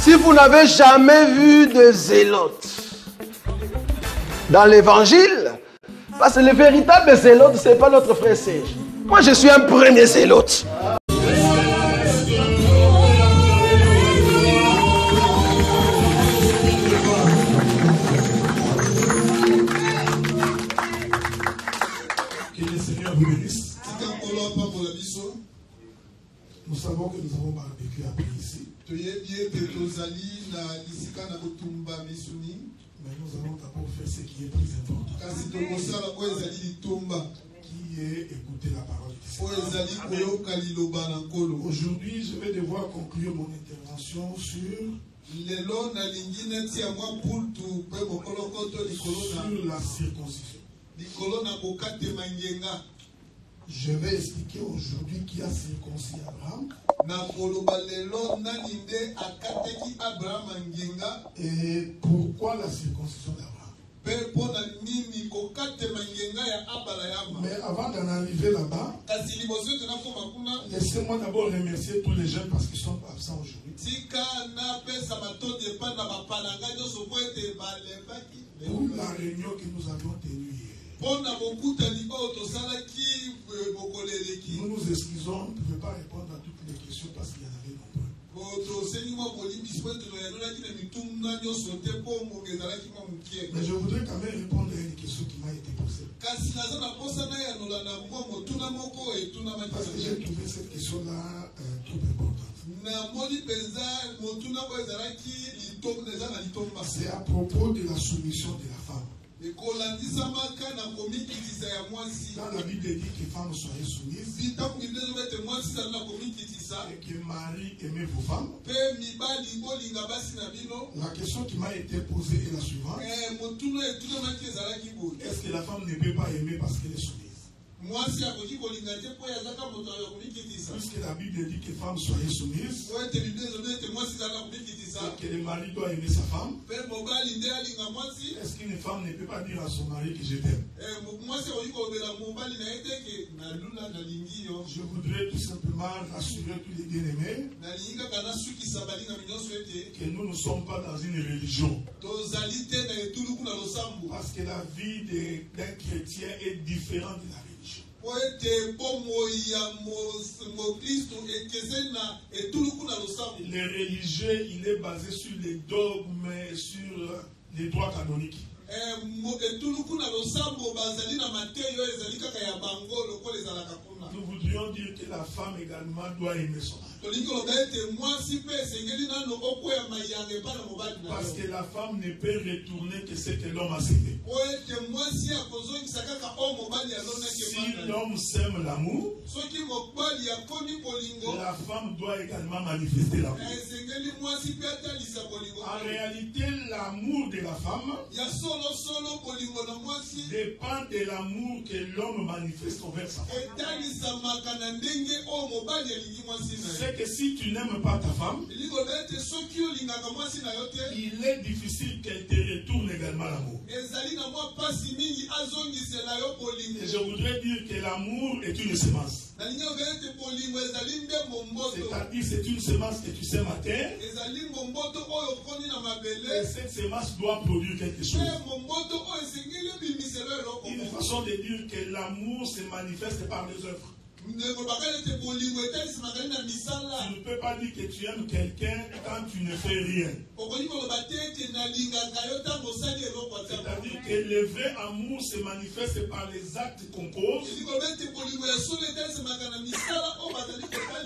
Si vous n'avez jamais vu de zélotes dans l'évangile, parce que le véritable zélote, ce n'est pas notre frère Serge. Moi, je suis un premier zélote. Que le Seigneur vous bénisse. Nous savons que nous avons vécu après ici. Mais nous allons d'abord faire ce qui est plus important. Qui est écouter la parole du Seigneur. Aujourd'hui, je vais devoir conclure mon intervention sur la circoncision. Je vais expliquer aujourd'hui qui a circoncis Abraham. Et pourquoi la circoncision d'Abraham. Mais avant d'en arriver là-bas, laissez-moi d'abord remercier tous les jeunes parce qu'ils sont absents aujourd'hui. Pour la réunion que nous avions tenue hier. Nous nous excusons, on ne pouvait pas répondre à toutes les questions parce qu'il y en avait nombreux. Mais je voudrais quand même répondre à une question qui m'a été posée. Parce que j'ai trouvé cette question-là trop importante. C'est à propos de la soumission de la femme. Quand la Bible dit que les femmes soient soumises et que Marie aimait vos femmes, la question qui m'a été posée est la suivante. Est-ce que la femme ne peut pas aimer parce qu'elle est soumise? Puisque la Bible dit que les femmes soient soumises et que le mari doit aimer sa femme, est-ce qu'une femme ne peut pas dire à son mari que je t'aime? Je voudrais tout simplement rassurer tous les bien-aimés que nous ne sommes pas dans une religion. Parce que la vie d'un chrétien est différente de la religion. Le religieux, il est basé sur les dogmes et sur les droits canoniques. Nous voudrions dire que la femme également doit aimer son mari. Parce que la femme ne peut retourner que ce que l'homme a cédé. Si l'homme sème l'amour, la femme doit également manifester l'amour. En réalité, l'amour de la femme dépend de l'amour que l'homme manifeste envers sa femme. C'est que si tu n'aimes pas ta femme, il est difficile qu'elle te retourne également l'amour. Et je voudrais dire que l'amour est une semence. C'est-à-dire c'est une semence que tu sèmes à terre. Et cette semence doit produire quelque chose. Une façon de dire que l'amour se manifeste par les œuvres. Tu ne peux pas dire que tu aimes quelqu'un quand tu ne fais rien. C'est-à-dire que le vrai amour se manifeste par les actes qu'on pose.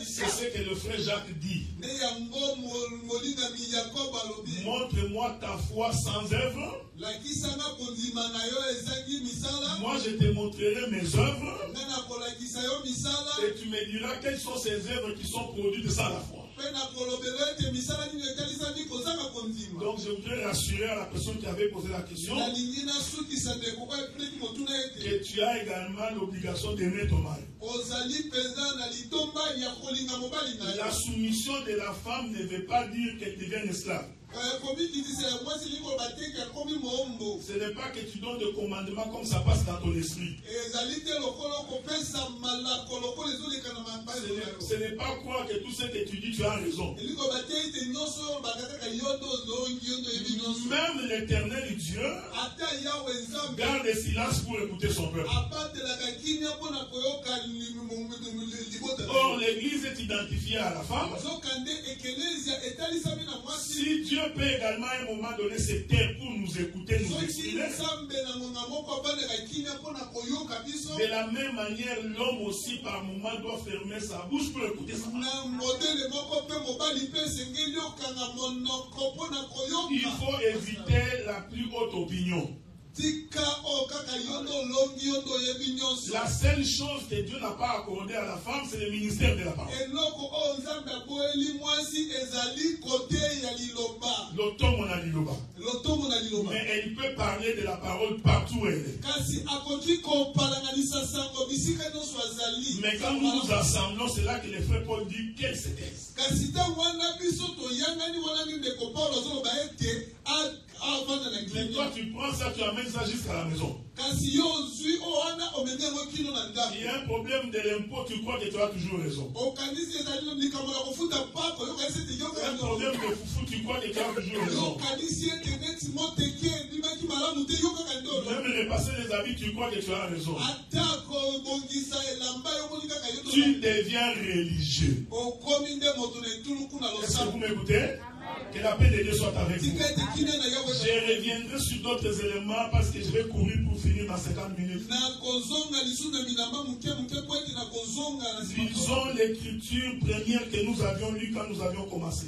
C'est ce que le frère Jacques dit. Montre-moi ta foi sans œuvre. Moi je te montrerai mes œuvres. Et tu me diras quelles sont ces œuvres qui sont produites sans la foi. Donc je voudrais rassurer à la personne qui avait posé la question que tu as également l'obligation d'aimer ton mari. La soumission de la femme ne veut pas dire qu'elle devienne esclave. Ce n'est pas que tu donnes des commandements comme ça passe dans ton esprit. Ce n'est pas croire que tout ce que tu dis, tu as raison. Même l'Éternel Dieu garde le silence pour écouter son peuple. Or, l'Église est identifiée à la femme. Si Dieu peut également à un moment donné se taire pour nous écouter, nous exprimer, de la même manière, l'homme aussi par moment doit fermer sa bouche pour écouter sa femme. Il faut éviter la plus haute opinion. La seule chose que Dieu n'a pas accordée à la femme, c'est le ministère de la parole. Mais elle peut parler de la parole partout où elle est. Mais quand nous nous assemblons, c'est là que le frère Paul dit quelle c'était. Mais toi tu prends ça, tu amènes ça jusqu'à la maison. Il y a un problème de l'impôt, tu crois que tu as toujours raison. Un problème de foufou, tu crois que tu as toujours raison. Même repasser les habits, tu crois que tu as raison. Tu deviens religieux. Est-ce que vous m'écoutez? Que la paix de Dieu soit avec vous. Je reviendrai sur d'autres éléments parce que je vais courir pour finir dans 50 minutes. Lisons l'écriture première que nous avions lue quand nous avions commencé.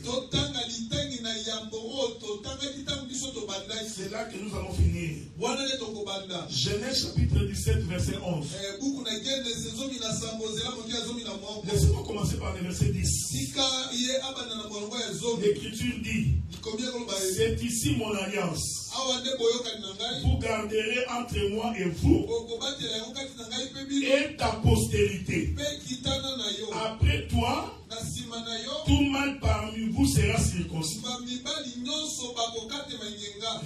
C'est là que nous allons finir. Genèse chapitre 17, verset 11. Laissez-moi commencer par le verset 10. L'écriture dit, c'est ici mon alliance. Vous garderez entre moi et vous et ta postérité. Après toi, tout mal parmi vous sera circoncis.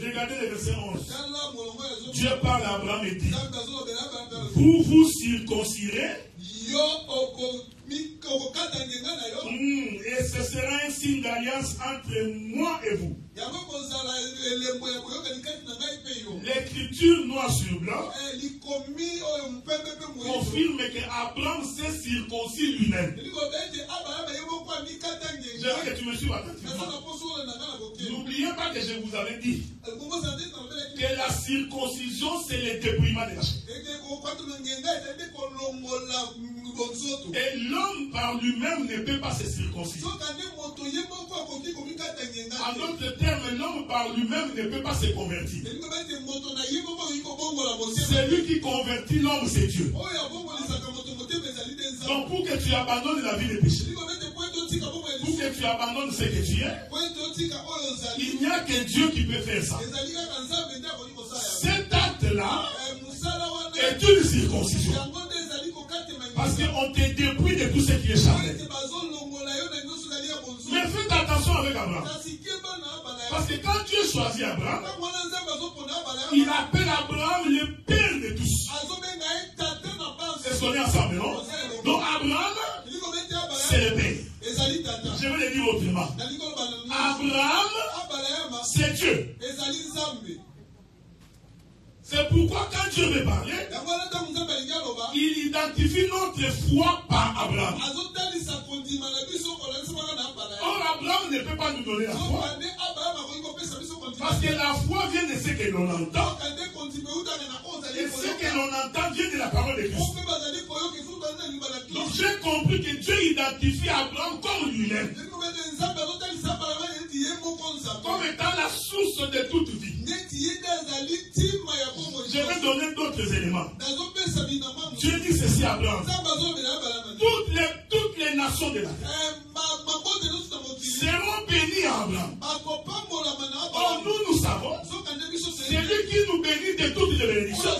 Regardez le verset 11. Dieu parle à Abraham et dit, vous vous circoncirez et ce sera un signe d'alliance entre moi et vous. L'écriture noir sur blanc confirme qu'Abraham s'est circoncis lui-même. Je veux que tu me suives attentivement. N'oubliez pas que je vous avais dit que la circoncision c'est le dépouillement de la chair. Et l'homme par lui-même ne peut pas se circoncire. En d'autres termes, l'homme par lui-même ne peut pas se convertir. Celui qui convertit l'homme, c'est Dieu. Donc pour que tu abandonnes la vie des péchés, pour que tu abandonnes ce que tu es, il n'y a que Dieu qui peut faire ça. Cet acte-là est une circoncision. Parce qu'on te dépouille de tout ce qui est charnel. Mais faites attention avec Abraham. Parce que quand Dieu choisit Abraham, il appelle Abraham le père de tous. Est-ce qu'on est ensemble, non? Donc Abraham, c'est le père. Je vais le dire autrement. Abraham, c'est Dieu. C'est pourquoi quand Dieu veut parler, il identifie notre foi par Abraham. Or, Abraham ne peut pas nous donner la foi. Parce que la foi vient de ce que l'on entend. Et ce que l'on entend vient de la parole de Christ. Donc j'ai compris que Dieu identifie Abraham comme lui-même. Comme étant la source de toute vie. Je vais donner d'autres éléments. Dieu dit ceci à Abraham. Toutes les nations de la terre seront bénies à Abraham. Or nous savons, c'est lui qui nous bénit de toutes les bénédictions.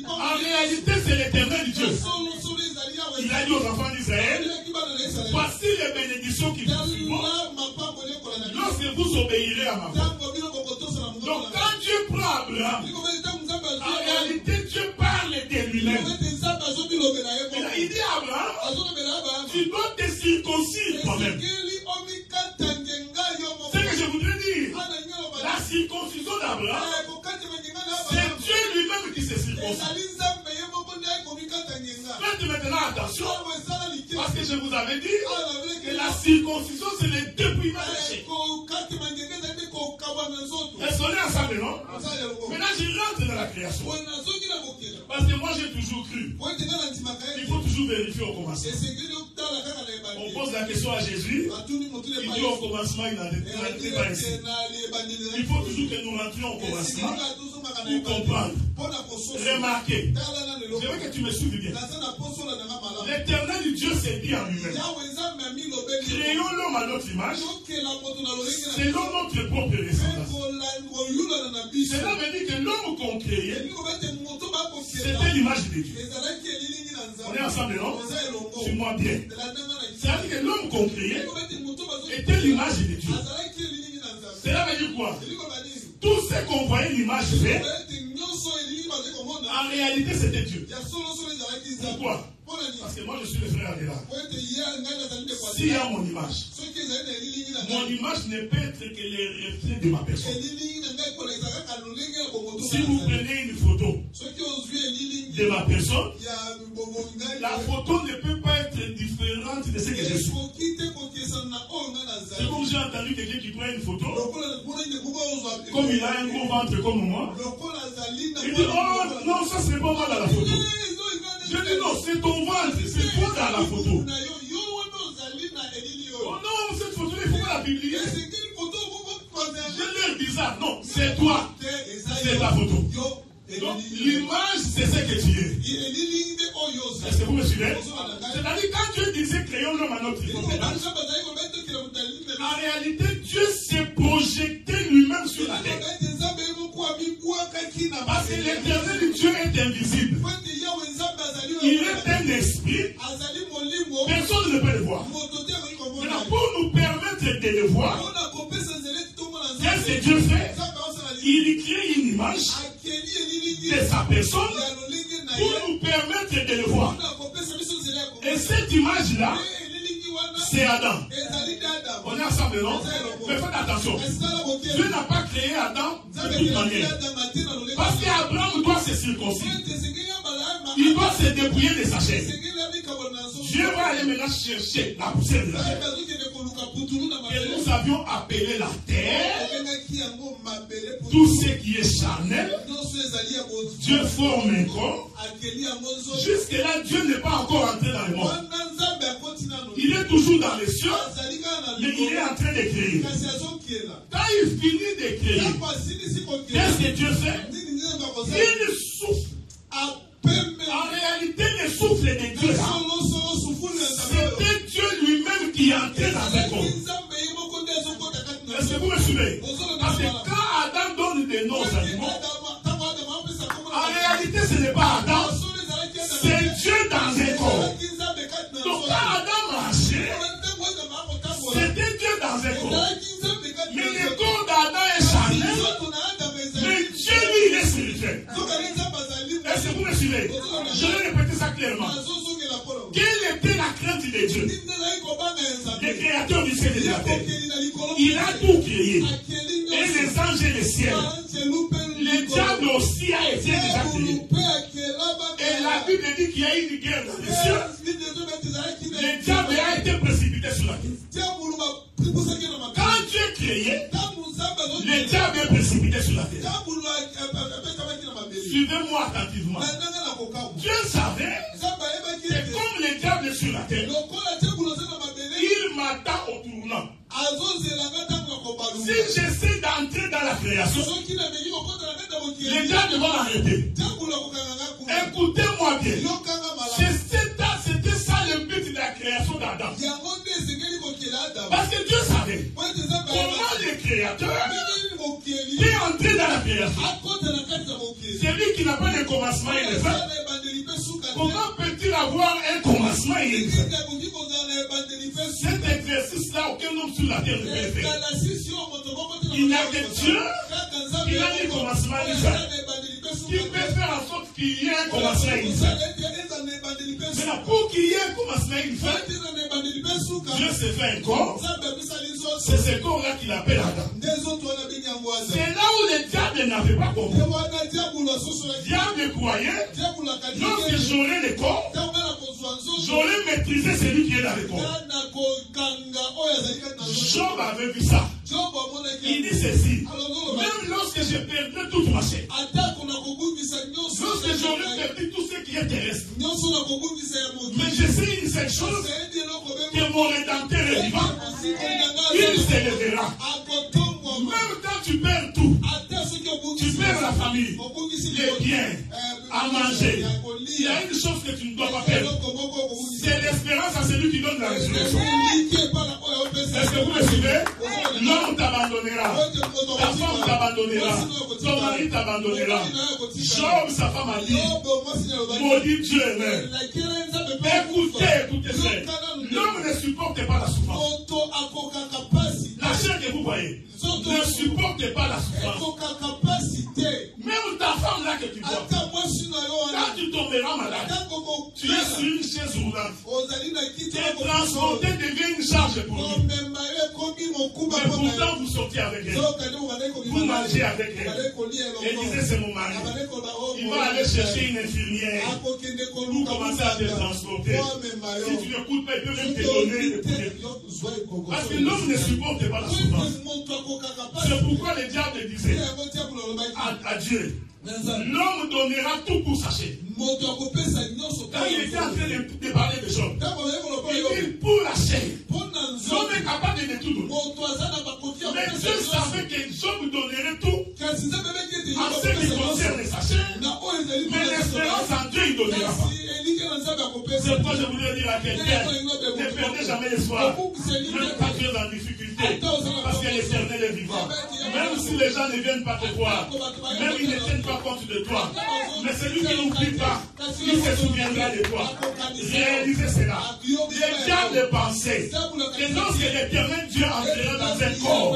En réalité, c'est l'Éternel Dieu. Il a dit aux enfants d'Israël, voici les bénédictions qui vous suivront lorsque vous obéirez à ma voix. Donc quand Dieu prend Abraham, en réalité Dieu parle de lui-même. Il dit à Abraham, tu dois te circoncire toi-même. Ce que je voudrais je vous avais dit que la circoncision, c'est les deux premiers péchés. Est-ce qu'on est ensemble, non? Maintenant, je rentre dans la création. Parce que moi, j'ai toujours cru. Il faut toujours vérifier au commencement. On pose la question à Jésus. Il dit au commencement, il n'était pas ici. Il faut toujours que nous rentrions au commencement pour comprendre. Remarquez. Je veux que tu me suives bien. L'éternel Dieu s'est dit en lui-même. Créons l'homme à notre image, selon notre propre ressemblance. Cela veut dire que l'homme qu'on créait, c'était l'image de Dieu. On est ensemble, non? Suis-moi bien. C'est-à-dire que l'homme qu'on créait était l'image de Dieu. Cela veut dire quoi? Tout ce qu'on voyait l'image fait, en réalité c'était Dieu. Pourquoi? Parce que moi je suis le frère de là. S'il y a mon image ne peut être que les reflets de ma personne. Si vous prenez une photo de ma personne, la photo ne peut pas être différente de ce que je suis. C'est comme j'ai entendu quelqu'un qui prend une photo, comme il a un gros ventre comme moi, il dit oh non, ça c'est pas moi dans la photo. Je dis non, c'est ton ventre, c'est toi dans la photo. Oh non, cette photo, il faut pas la publier. Je leur dis ça, non, c'est toi, c'est ta photo. Donc l'image, c'est ce que tu es. Est-ce que vous me suivez? C'est-à-dire quand Dieu disait créons l'homme à notre image, en réalité Dieu s'est projeté lui-même sur la terre. Parce que l'éternel Dieu est invisible. Il est un esprit. Personne ne peut le voir. Maintenant, pour nous permettre de le voir, qu'est-ce que Dieu fait? Il crée une image de sa personne pour nous permettre de le voir. Et cette image-là, c'est Adam. On est ensemble, non? Mais faites attention. Dieu n'a pas créé Adam de toute manière. Parce qu'Abraham doit se circoncire. Il doit se dépouiller de sa chair. Dieu va aller maintenant chercher la poussière de la terre. Et nous avions appelé la terre tout ce qui est charnel. Dieu forme un corps. Jusque-là, Dieu n'est pas encore entré dans le monde. Il est toujours dans les cieux, mais il est en train de créer. Quand il finit de créer, qu'est-ce que Dieu fait? Il souffle. En réalité, le souffle de Dieu, c'était Dieu lui-même qui est entré dans un corps. Est-ce que vous me suivez? Parce que quand Adam donne des noms aux animaux, en réalité, ce n'est pas Adam, c'est Dieu dans un corps. Donc quand Adam marchait, c'était Dieu dans un corps. Mais le corps d'Adam est charnel, mais Dieu lui il est spirituel. Est-ce que vous me suivez? Je vais répéter ça clairement. Quelle était la crainte de Dieu? Le créateur du ciel et de la terre. Il a tout créé. Et les anges et les ciels. Le diable aussi a été déjà créé. Et la Bible dit qu'il y a eu une guerre dans les cieux. Le diable a été précipité sur la terre. Quand Dieu créait, le diable est précipité sur la terre. Suivez-moi attentivement. Dieu savait que comme le diable est sur la terre, il m'attend au tournant. Si j'essaie d'entrer dans la création, le diable va m'arrêter. Écoutez-moi bien. C'était ça le but de la création d'Adam. Parce que Dieu savait comment le créateur est entré dans la création. Celui qui n'a pas de commencement et de fin, comment peut-il avoir un commencement et une fin? Cet exercice-là, aucun homme sur la terre ne peut le faire. Il n'y a que Dieu qui a dit commencement et une fin. Qui peut faire en sorte qu'il y ait un commencement et une fin. Maintenant, pour qu'il y ait un commencement et une fin, Dieu s'est fait un corps. C'est ce corps-là qu'il appelle Adam. C'est là où le diable n'avait pas compris. Le diable croyait, lorsque j'aurai le corps, j'aurai mes maîtriser celui qui est dans le corps. Job avait vu ça. Il dit ceci. Même lorsque je perdrai toute ma chair, lorsque j'aurai perdu tout ce qui est terrestre, mais je sais une seule chose, que mon Rédempteur est vivant. Il se lèvera. Même quand tu perds tout, tu perds la famille, les biens, à manger. Il y a une chose que tu ne dois pas perdre. C'est l'espérance à celui qui donne la résurrection. Est-ce que vous me suivez? L'homme t'abandonnera. Ta femme t'abandonnera. Ton mari t'abandonnera. Job, sa femme a dit, maudit Dieu est mère. Écoutez, frère. L'homme ne supporte pas la souffrance. La chair que vous voyez ne supporte pas la souffrance. Même ta femme là que tu vois, quand tu tomberas malade, tu es sur une chaise roulante. Tes transportés devient une charge pour lui. Mais pourtant vous sortez avec elle. Vous mangez avec elle. Elle disait c'est mon mari. Il va aller chercher une infirmière pour commencer à te transporter. Si tu n'écoutes pas, il peut même te donner le coup de pied. Parce que l'homme ne supporte pas la souffrance. C'est pourquoi le diable disait à Dieu, l'homme donnera tout pour sa chair. Quand il était en train de parler de Job, il dit pour la chair, l'homme est capable de tout donner. Mais Dieu savait que Job donnerait tout en ce qui concerne sa chair, mais l'espérance en Dieu il donnera pas. C'est pourquoi je voulais dire à quelqu'un, ne perdez jamais l'espoir, même quand tu es en difficulté, parce que l'Éternel est vivant. Même si les gens ne viennent pas te voir, même ils ne tiennent pas compte de toi, mais celui qui n'oublie pas, il se souviendra de toi. Réalisez cela. Le diable pensait que lorsque l'Éternel Dieu entrera dans un corps,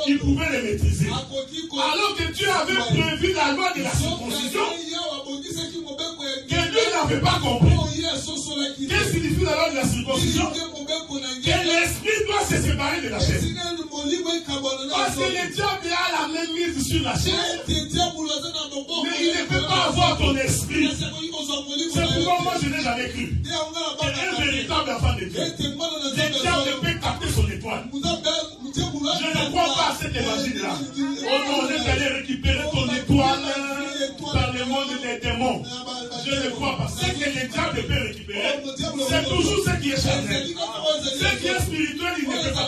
il pouvait le maîtriser. Alors que Dieu avait prévu la loi de la circoncision, que Dieu n'avait pas compris. Qu'est-ce que signifie la loi de la circoncision? Que l'esprit doit se séparer de la chair. Parce que le diable a la même mise sur la chair, mais il ne peut pas avoir ton esprit. C'est pourquoi moi je n'ai jamais cru qu'un véritable enfant de Dieu, le diable peut capter son étoile. Je ne crois pas à cet évangile-là. Oh non, on est allé récupérer ton étoile dans le monde des démons. Je ne crois pas. Ce que le diable peut récupérer, c'est toujours ce qui est charnel. Ce qui est spirituel, il ne peut pas.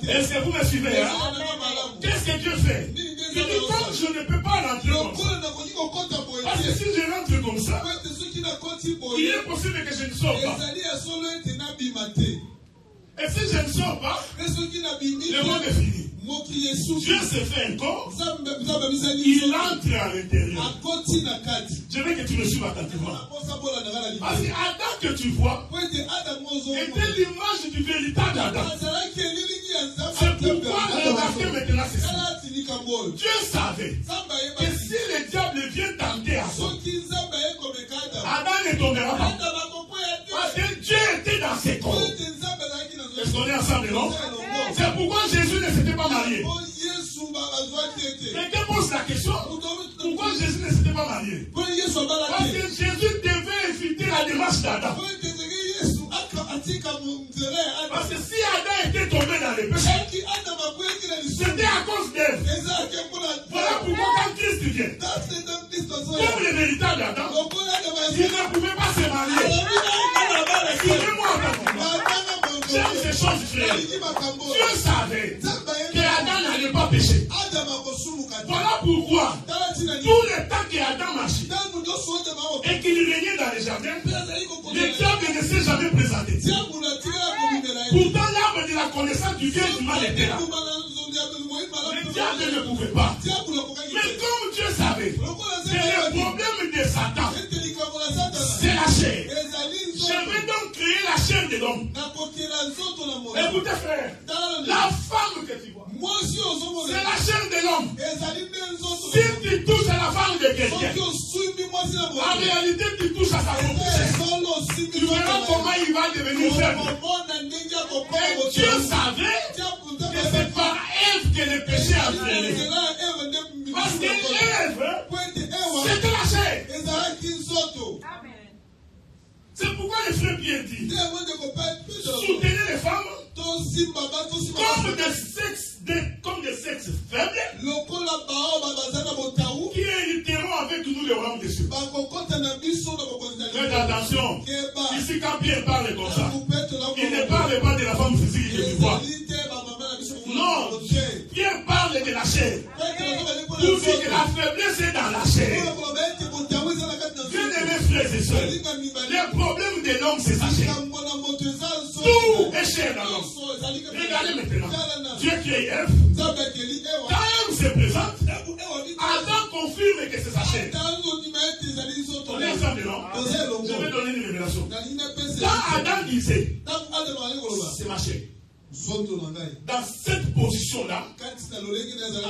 Est-ce que vous me suivez? Qu'est-ce que Dieu fait? Il dit comme je ne peux pas rentrer comme ça. Parce que si je rentre comme ça, il est possible que je ne sorte pas. Et si je ne sors pas, le monde est fini. Dieu se fait un corps, il entre à l'intérieur. Je veux que tu me suives attentivement. Parce que Adam que tu vois était l'image du véritable Adam. C'est pourquoi remarquez maintenant ceci. Dieu savait que si le diable vient tenter à soi, Adam ne tombera pas. Parce que Dieu était dans ses corps. Est-ce qu'on est ensemble, non? C'est pourquoi Jésus ne s'était pas marié. Quelqu'un pose la question, pourquoi Jésus ne s'était pas marié? Parce que Jésus devait éviter la démarche d'Adam. Parce que si Adam était tombé dans les péchés, c'était à cause d'elle. Voilà pourquoi quand Christ vient, comme le véritable Adam, il ne pouvait pas se marier. Suivez-moi attentivement. J'aime ces choses, frère. Dieu savait que Adam n'allait pas pécher. Voilà pourquoi, tout le temps qu'Adam marchait et qu'il régnait dans les jardins, le diable ne s'est jamais présenté. Pourtant, l'arbre de la connaissance du bien et du mal était là. Le diable ne pouvait pas. Mais comme Dieu savait que le problème de Satan, c'est la chair. Je vais donc créer la chair de l'homme. Écoutez, frère, la femme que tu vois, c'est la chair de l'homme. Si tu touches à la femme de quelqu'un, en réalité tu touches à sa propre chair. Tu verras comment il va devenir faible. Et Dieu savait que c'est par Ève que le péché a freiné. Parce que Ève, c'était la chair. C'est pourquoi les frères Pierre dit, soutenez les femmes comme des sexes faibles qui hériteront avec nous le royaume des cieux. Faites attention, ici quand Pierre parle comme ça, il ne parle pas de la femme physique que tu vois. Non, Pierre parle de la chair. Pour dire que la faiblesse est dans la chair. Bien-aimés frères et sœurs, le problème de l'homme c'est sa chair. Tout est chair dans l'homme. Regardez maintenant, Dieu crée Ève. Quand Ève se présente, Adam confirme que c'est sa chair. On est ensemble, non? Je vais donner une révélation. Quand Adam disait, c'est ma chair. Dans cette position-là,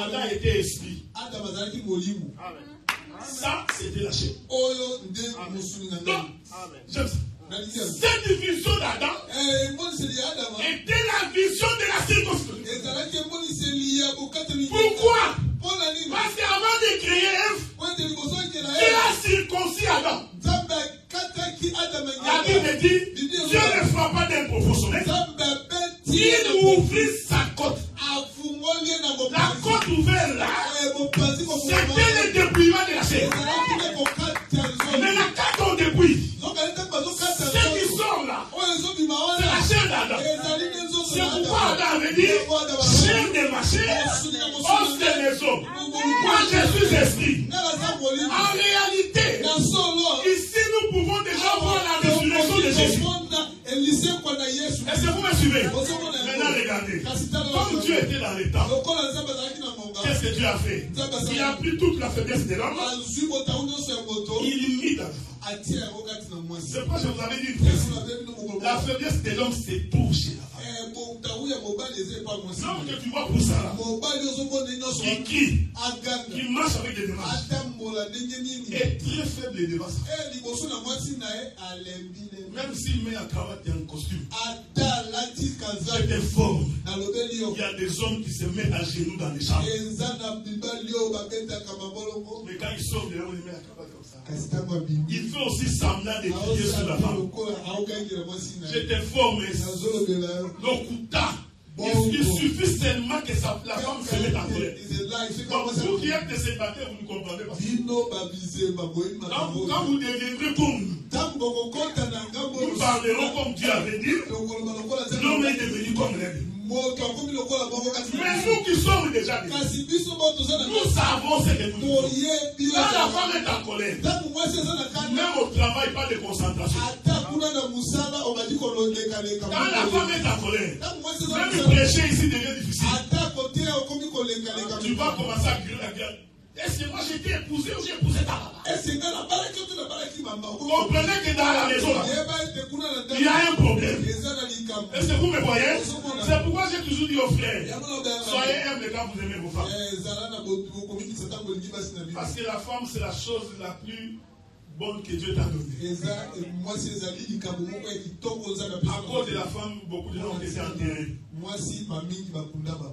Adam était esprit. Ça, c'était la chair. Donc, j'aime ça. Cette vision d'Adam était la vision de la circoncision. Pourquoi? Parce qu'avant de créer Ève, Dieu a circoncis Adam. La Bible dit, Dieu ne frappa d'un proportionnel. Il ouvrit sa côte. La côte ouverte là, c'était le dépouillement de la chair. Mais la quand on dépouille, ce qui sort là, c'est la chair d'Adam. C'est pourquoi Adam avait dit, chair de ma chair, os de mes os. Moi je suis esprit. En réalité, ici nous pouvons déjà voir la résurrection de Jésus. Est-ce que vous me suivez? Maintenant regardez, comme Dieu était dans les temps, qu'est-ce que Dieu a fait? Il a pris toute la faiblesse de l'homme, il mit dans c'est pourquoi je vous avais dit la faiblesse de l'homme c'est pour chez la femme. L'homme que tu vois pour ça là, qui crie, qui marche avec des démarches, est très faible et devant ça. Même s'il met un cravate et un costume, c'est des formes. Il y a des hommes qui se mettent à genoux dans les chambres. Mais quand ils sortent dehors, ils mettent la cravate comme ça. Il fait aussi semblant de crier sur la femme. Je te forme, l'okuta. Il suffit seulement que la femme se mette en colère. Donc, vous qui êtes célibataires, vous ne comprenez pas. Quand vous deviendrez comme nous, nous parlerons comme Dieu avait dit, l'homme est devenu comme l'homme. Mais nous qui sommes déjà des nous savons ce que nous faisons. Quand la femme est en colère, même au travail, pas de concentration. Quand la femme est en colère, même prêcher ici devient difficile. Tu vas commencer à crier la gueule. Est-ce que moi j'ai été épousé ou j'ai épousé ta maman? Vous comprenez que dans la maison, il y a un problème. Est-ce que vous me voyez? C'est pourquoi j'ai toujours dit aux frères, soyez humbles quand vous aimez vos femmes. Parce que la femme, c'est la chose la plus bonne que Dieu t'a donnée. À cause de la femme, beaucoup de gens ont été enterrés.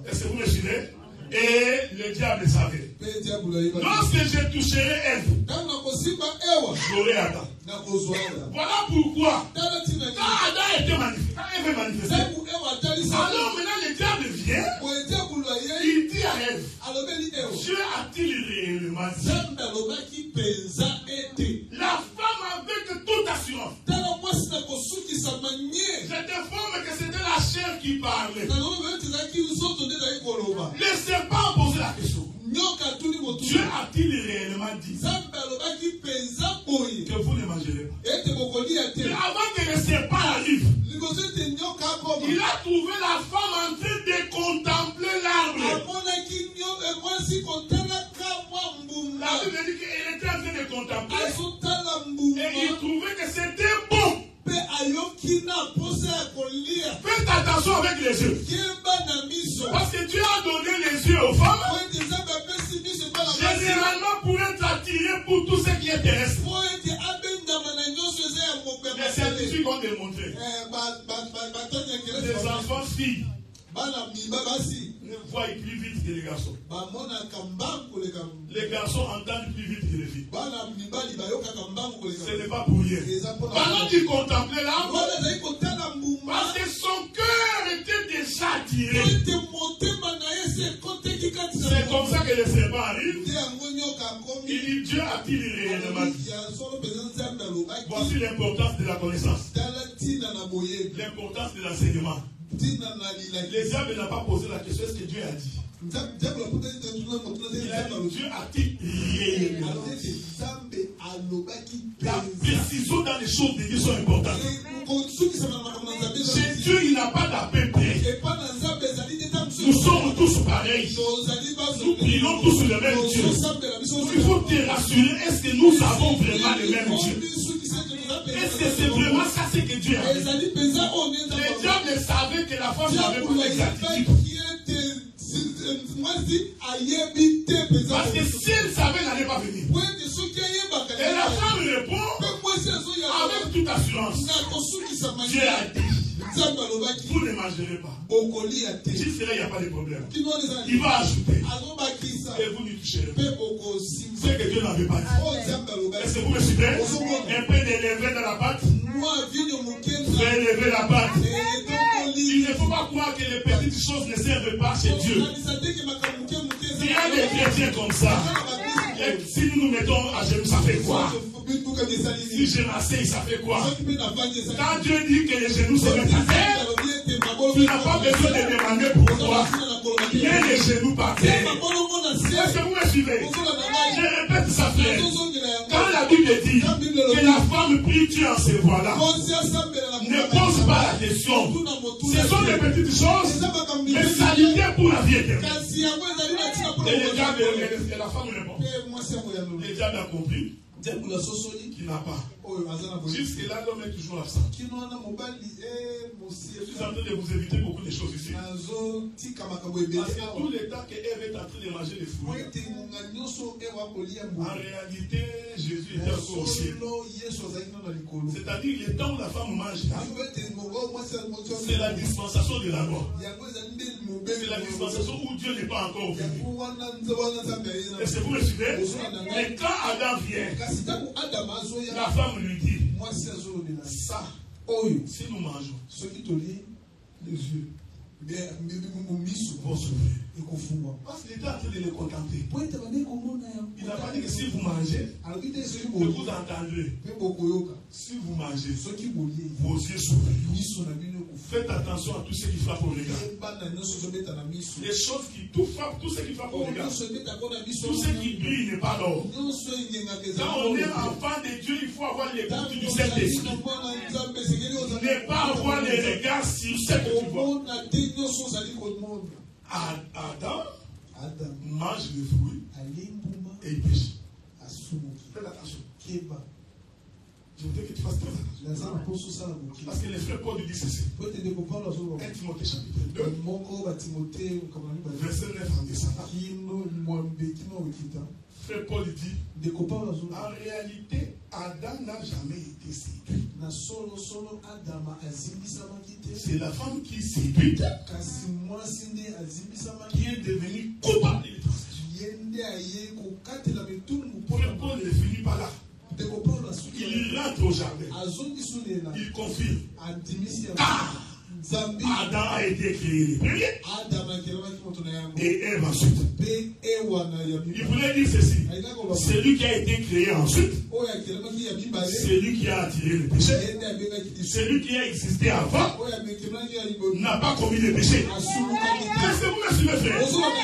Est-ce que vous me suivez? Et le diable savait. Lorsque je toucherai Ève, j'aurai Adam. Voilà pourquoi, quand Adam était manifesté, alors maintenant le diable vient, il dit à Ève, Dieu a-t-il réellement dit? La femme avec toute assurance. Je t'informe que c'était la chair qui parlait. Le serpent posait la question. Dieu a-t-il réellement dit que vous ne mangerez pas? Mais avant que le serpent arrive, il a trouvé la femme en train de contempler l'arbre. La Bible dit qu'elle était en train de contempler. Et il trouvait que c'était bon. Faites attention avec les yeux. Parce que Dieu a donné les yeux aux femmes. Généralement pour être attiré pour tout ce qui est terrestre. Les scientifiques ont démontré. Les enfants filles ne voient plus vite que les garçons. Les garçons entendent plus vite que les filles. Ce n'est pas pour rien. Pendant quand il contemplait l'arbre, parce que son cœur était déjà attiré. C'est comme ça que le serpent arrive. Il dit Dieu a-t-il réellement dit? Voici l'importance de la connaissance. L'importance de l'enseignement. Les diables n'a pas posé la question, est-ce que Dieu a dit? Il a dit, Dieu a-t-il réellement dit? La précision dans les choses de Dieu sont importantes. Chez Dieu, il n'a pas d'appel près. Nous sommes tous pareils. Nous prions tous le même Dieu. Il faut te rassurer, est-ce que nous avons vraiment le même Dieu? Est-ce que c'est vraiment ça ce que Dieu a dit? Les diables savaient que la femme n'avait pas l'exactitude. Parce que si elle savait, elle n'allait pas venir. Et la femme répond avec toute assurance. Dieu a dit. Vous ne mangerez pas. Jusque-là, il n'y a pas de problème. Il va ajouter. Et vous n'y toucherez pas. Ce que Dieu n'avait pas dit. Est-ce que vous me suivez? Un peu d'élever dans la pâte. Fais élever la pâte. Il ne faut pas croire que les petites choses ne servent pas chez Dieu. Il y a des chrétiens comme ça. Et si nous nous mettons à genoux, ça fait quoi? Si je m'asseye, ça fait quoi? Quand Dieu dit que les genoux se mettent à terre, tu n'as pas besoin de demander pourquoi. Mets les genoux par terre. Est-ce que vous me suivez? Je répète ça, frère. Quand la Bible dit que la femme prie Dieu en ces voies-là, ne pose pas la question. Ce sont des petites choses, mais salutaires pour la vie éternelle. Et le diable et la femme répond. Le diable a compris qu'il n'a pas. Jusque-là, l'homme est toujours absent. Je suis en train de vous éviter beaucoup de choses ici. Parce que tout le temps qu'Ève est en train de manger les fruits, en réalité, Jésus était encore au ciel. C'est-à-dire, le temps où la femme mange, c'est la dispensation de la mort. C'est la dispensation où Dieu n'est pas encore venu. Est-ce que vous me suivez? Mais quand Adam vient, la femme lui dit, ça, si nous mangeons, les yeux vont s'ouvrir. Parce qu'il était en train de les contempler. Il n'a pas dit que si vous mangez, vous entendrez. Si vous mangez, vos yeux s'ouvrent. Faites attention à tout ce qui frappe au regard. Les choses qui tout frappent, tout ce qui frappe au regard. Tout ce qui brille n'est pas l'or. Quand on est enfant de Dieu, il faut avoir les goûts du Saint-Esprit. Ne pas avoir les regards sur ce que tu vois. Adam mange les fruits et il pêche. Fais attention. Je voudrais que tu fasses très attention. Parce que les frères Paul lui dit ceci. 1 Timothée chapitre 2, verset 9 en descendant. Frère Paul dit, en réalité, Adam n'a jamais été séduit. C'est la femme qui séduit qui est devenue coupable de transgression. Frère Paul ne finit pas là. Il rentre au jardin. Il confirme. Adam a été créé le premier. Et Ève ensuite. Il voulait dire ceci. Celui qui a été créé ensuite, celui qui a attiré le péché, celui qui a existé avant, n'a pas commis le péché. Est-ce que vous me suivez, frère?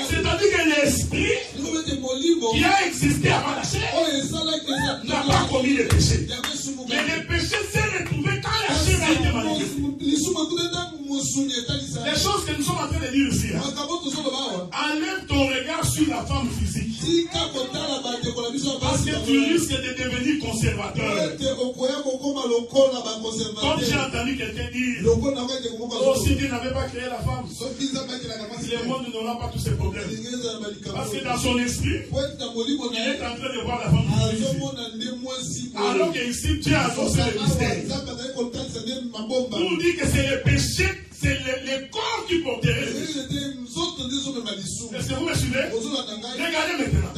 C'est-à-dire que l'esprit qui a existé avant la chair n'a pas commis le péché. Mais le péché s'est retrouvé quand la chair a été manifestée. Les choses que nous sommes en train de dire ici, enlève ton regard sur la femme physique. Parce que tu risques de devenir conservateur. Comme j'ai entendu quelqu'un dire, oh, si Dieu n'avait pas créé la femme, le monde n'aura pas tous ces problèmes. Parce que dans son esprit, il est en train de voir la femme physique. Alors qu'ici, Dieu a annoncé le mystère. Pour dire que c'est le péché, c'est le corps qui porterait le péché. Est-ce que vous me suivez? Regardez maintenant.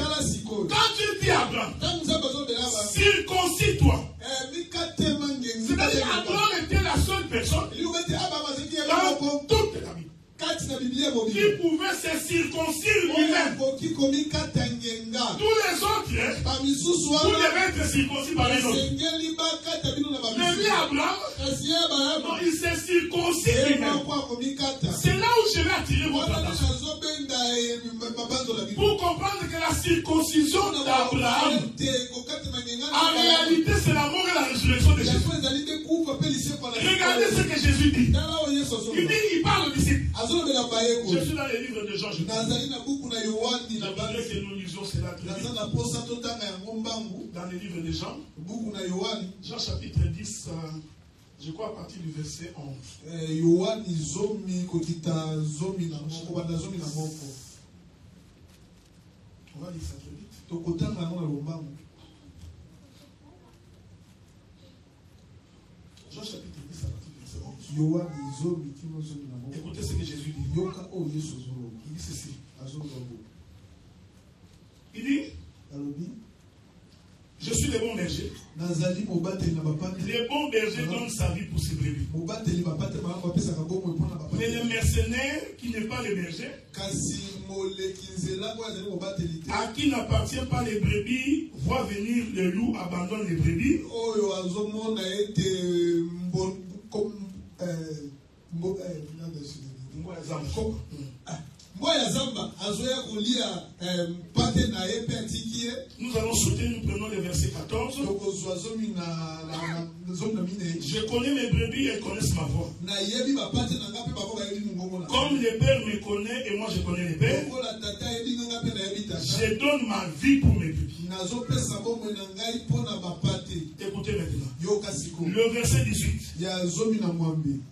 Quand tu dis à Abraham, circoncis-toi. C'est-à-dire qui pouvait se circoncire lui-même. Tous les autres, vous devez être circoncis par les autres. Mais lui, Abraham, non, il s'est circoncis lui-même. C'est là où je vais attirer votre attention. Pour comprendre que la circoncision d'Abraham, en réalité, c'est la mort et la résurrection de Jésus. Regardez ce que Jésus dit. Il parle aux disciples. Je suis dans les livres de Jean. Je voudrais que nous lisions cela très vite. Dans les livres de Jean. Jean chapitre 10, je crois à partir du verset 11. On va lire ça très vite. Jean chapitre 10 à partir du verset 11. Écoutez ce que Jésus dit. Il dit ceci. Il dit, je suis le bon berger. Le bon berger donne sa vie pour ses brebis. Mais le mercenaire qui n'est pas le berger, à qui n'appartient pas les brebis, voit venir le loup, abandonne les brebis. Nous allons sauter, nous prenons le verset 14. Je connais mes brebis, elles connaissent ma voix. Comme le Père me connaît et moi je connais le Père, je donne ma vie pour mes brebis. Écoutez maintenant. Le verset 18.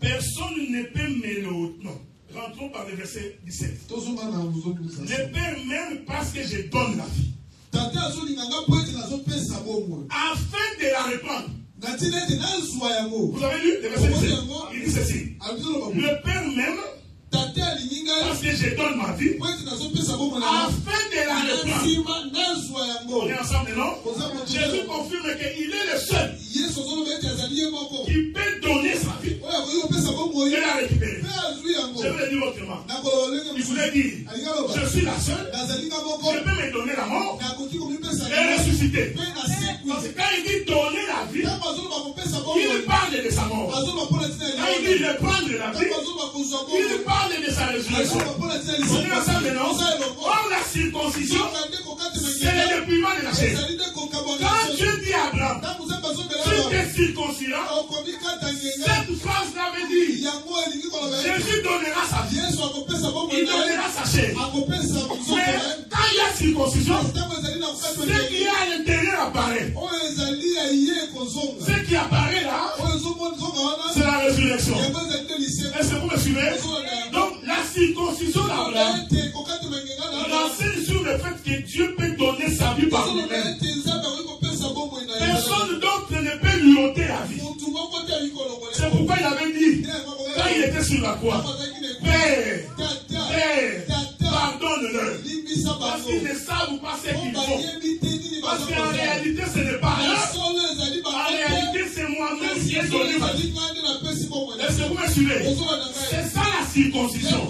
Personne ne peut me le... Non. Rentrons par le verset 17. Le Père même parce que je donne la vie. Afin de la répandre. Vous avez lu le verset 17? Il dit ceci. Le Père même parce que je donne ma vie. Afin de la répandre. On est ensemble, non? Jésus confirme qu'il est le seul qui peut donner sa vie et la récupérer. Je vais le dire autrement. Il voulait dire, je suis la seule, je peux me donner la mort et ressusciter. Parce que quand il dit donner la vie, il parle de sa mort. Quand il dit reprendre la vie, il parle de sa résurrection. On est ensemble, non? Or la circoncision, c'est le dépouillement de la chair. Quand Dieu dit à Abraham, tu te circonciras, cette phrase-là veut dire, Jésus donnera sa vie, il donnera sa chair. Mais quand il y a circoncision, ce qui est à l'intérieur apparaît. Ce qui apparaît là, c'est la résurrection. Est-ce que vous me suivez? Donc la circoncision d'Abraham renseigne sur le fait que Dieu peut donner sa vie par lui-même. Personne d'autre ne peut lui ôter la vie. C'est pourquoi il avait dit, quand il était sur la croix, Père, pardonne-leur, parce qu'ils ne savent pas ce qu'ils font. Parce qu'en réalité, ce n'est pas eux. En réalité, c'est moi-même qui ai donné ma vie. Est-ce que vous me suivez? C'est ça la circoncision.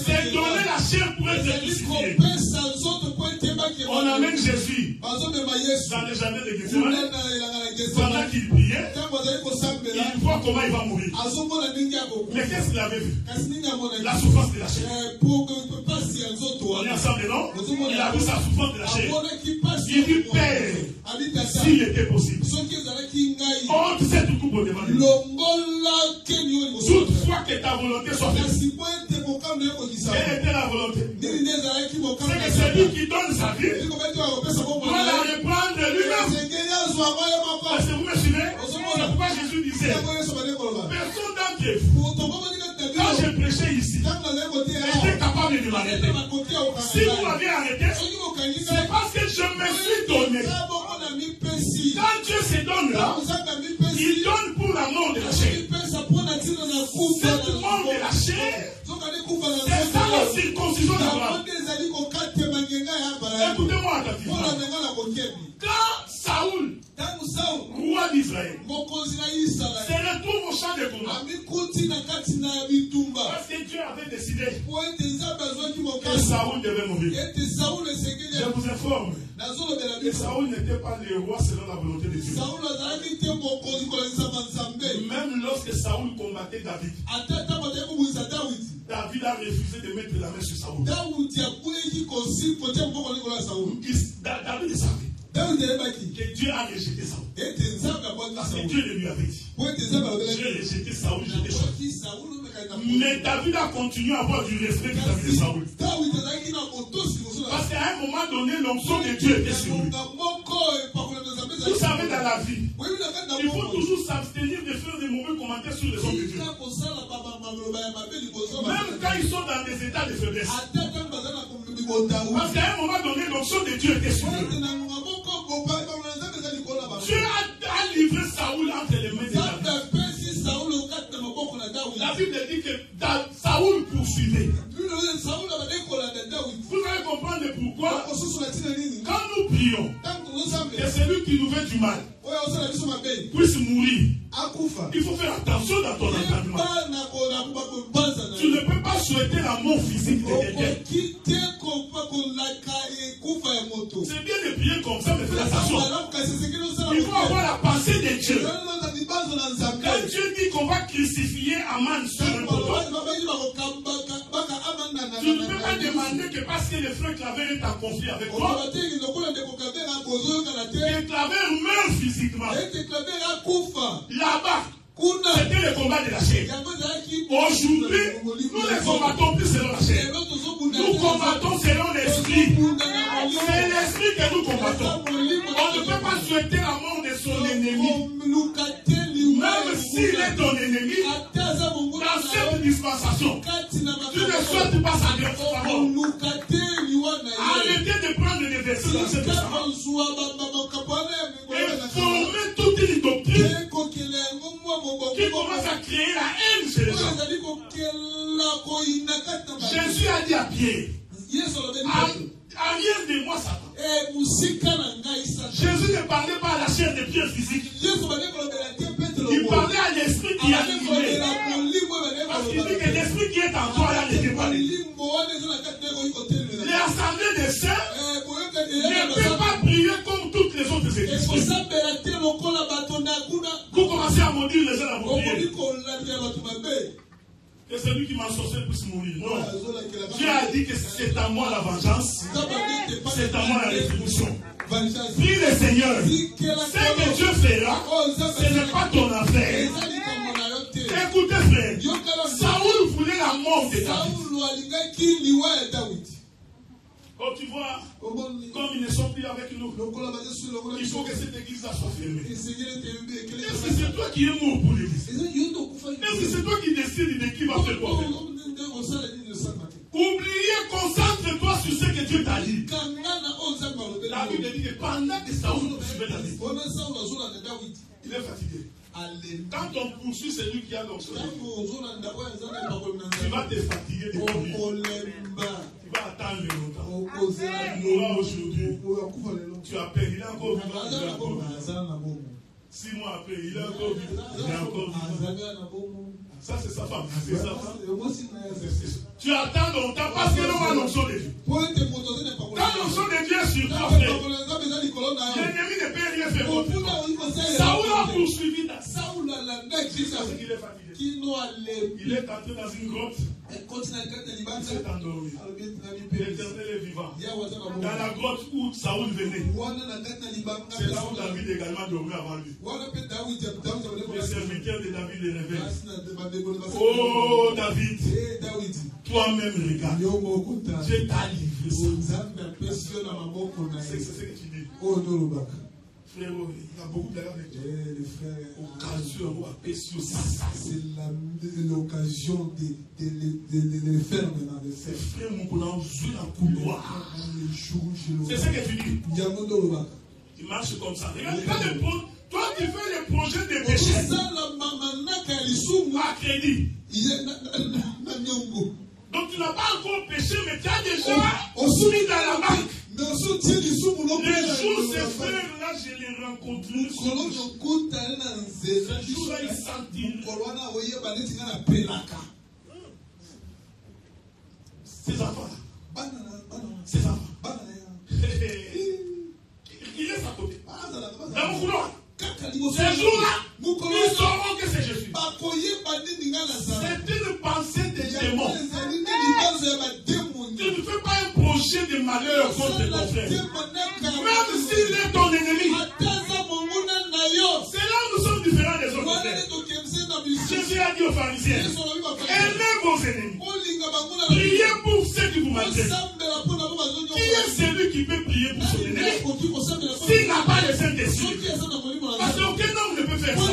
C'est donner la chair pour être crucifié. On amène Jésus dans le jardin de Gethsemane. Pendant qu'il priait, il voit comment il va mourir. Mais qu'est-ce qu'il avait vu? La souffrance de la chair. On est ensemble, non? Il a vu sa souffrance de la chair. Il dit, Père, s'il était possible, ôte cette coupe devant lui. Toutefois que ta volonté soit faite. Quelle était la volonté? C'est que celui qui donne sa vie doit la reprendre lui-même. Est-ce que vous me suivez? C'est pourquoi Jésus disait, personne d'entre vous, quand j'ai prêché ici, était capable de m'arrêter. Si vous m'avez arrêté, c'est parce que je me suis donné. Quand Dieu se donne là, il donne pour la mort de la chair. Cette mort de la chair, c'est ça la circoncision d'Abraham. Écoutez-moi attentivement. Quand Saoul, roi d'Israël, se retrouve au champ de combat, Parce que Dieu avait décidé que Saoul devait mourir. Je vous informe que Saoul n'était pas le roi selon la volonté de Dieu. Même lorsque Saoul combattait David, David a refusé de mettre la main sur Saoul. David savait que Dieu a rejeté Saoul. Parce que Dieu le lui avait dit. J'ai rejeté Saoul, je t'ai choisi. Mais David a continué à avoir du respect vis-à-vis de Saoul. Parce qu'à un moment donné, l'onction de Dieu était sur lui. Vous savez, dans la vie, il faut toujours s'abstenir de faire des mauvais commentaires sur les hommes de Dieu. Même quand ils sont dans des états de faiblesse. Parce qu'à un moment donné, l'onction de Dieu était sur lui. Dieu a livré Saoul entre les mains de David. La Bible dit que Saoul poursuivait. Vous allez comprendre pourquoi quand nous prions que celui qui nous fait du mal puisse mourir. Il faut faire attention dans ton entendement. Tu ne peux pas souhaiter la mort physique de quelqu'un. C'est bien de prier comme ça, mais fais attention. Il faut avoir la pensée de Dieu. Quand Dieu dit qu'on va crucifier Aman sur un poteau, tu ne peux pas demander que parce que le frère Claver est en conflit avec toi, que Claver meurt physiquement. Là-bas, c'était le combat de la chair. Aujourd'hui, nous ne combattons plus selon la chair. Nous combattons selon l'esprit. C'est l'esprit que nous combattons. On ne peut pas souhaiter la mort de son ennemi. Même s'il est ton ennemi, dans cette dispensation, tu ne souhaites pas sa mort. Arrêtez de prendre des versets dans cette testament et former toute une doctrine qui commence à créer la haine chez les gens. Jésus a dit à Pierre, arrière de moi Satan. Jésus ne parlait pas à la chair de Pierre physique. Il parlait à l'esprit qui a animé. Parce qu'il dit que l'esprit qui est en toi là n'était pas lui. L'assemblée des saints ne peut pas prier comme toutes les autres églises. Vous commencez à maudire les gens à vos prières. Que celui qui m'a sorcier puisse mourir. Non. Dieu a dit que c'est à moi la vengeance. C'est à moi la rétribution. Prie le Seigneur. Ce que Dieu fera, ce n'est pas ton affaire. Écoutez frère, Saoul voulait la mort de David. Quand tu vois, comme ils ne sont plus avec nous, il faut que cette église soit fermée. Est-ce que c'est toi qui es mort pour l'église? Est-ce que c'est toi qui décides de qui va faire quoi? Oubliez, concentre-toi sur ce que Dieu t'a dit. La Bible dit que pendant que Saoul poursuivait David, il est fatigué. Quand on poursuit celui qui a l'onction, tu vas te fatiguer de courir. Tu vas attendre longtemps. Tu mourras aujourd'hui. Tu as payé, il est encore vivant. 6 mois après, il est encore vivant. Il est encore vivant. Ça, c'est sa femme. C'est sa femme. Tu attends longtemps parce que l'homme a l'onction de Dieu. Quand l'onction de Dieu est sur toi, frère, l'ennemi ne peut rien faire contre toi. Saoul a poursuivi David. Il est fatigué. Il est entré dans une grotte. Il s'est endormi. L'Éternel est vivant. Dans la grotte où Saoul venait, c'est là où David également dormait avant lui. Le serviteur de David le réveille. Oh David, toi-même regarde. Dieu t'a livré ça. C'est ce que tu dis. Frère, il y a beaucoup d'ailleurs avec toi. Occasion ou appétit aussi. C'est l'occasion de les faire dans les faits. Frère, mon cousin, joue la couloir. C'est ce que tu dis. Tu marches comme ça. Regarde, toi qui fais les projets de péché à crédit. Donc tu n'as pas encore péché, mais tu as déjà soumis dans la banque. Les jours, ces frères-là, je les rencontre. Ce jour-là, ils sentent. Ses enfants là. Ses enfants. Il est à côté. Dans mon couloir. Ces jours-là, ils sauront que c'est Jésus. C'est une pensée des démons. Tu ne fais pas un projet de malheur contre ton frère. Même s'il est ton ennemi. C'est là où nous sommes différents des autres frères. Jésus a dit aux pharisiens, aimez vos ennemis. Priez pour ceux qui vous maltraitent. Qui est celui qui peut prier pour son ennemi s'il n'a pas le Saint-Esprit? Parce qu'aucun homme ne peut faire ça.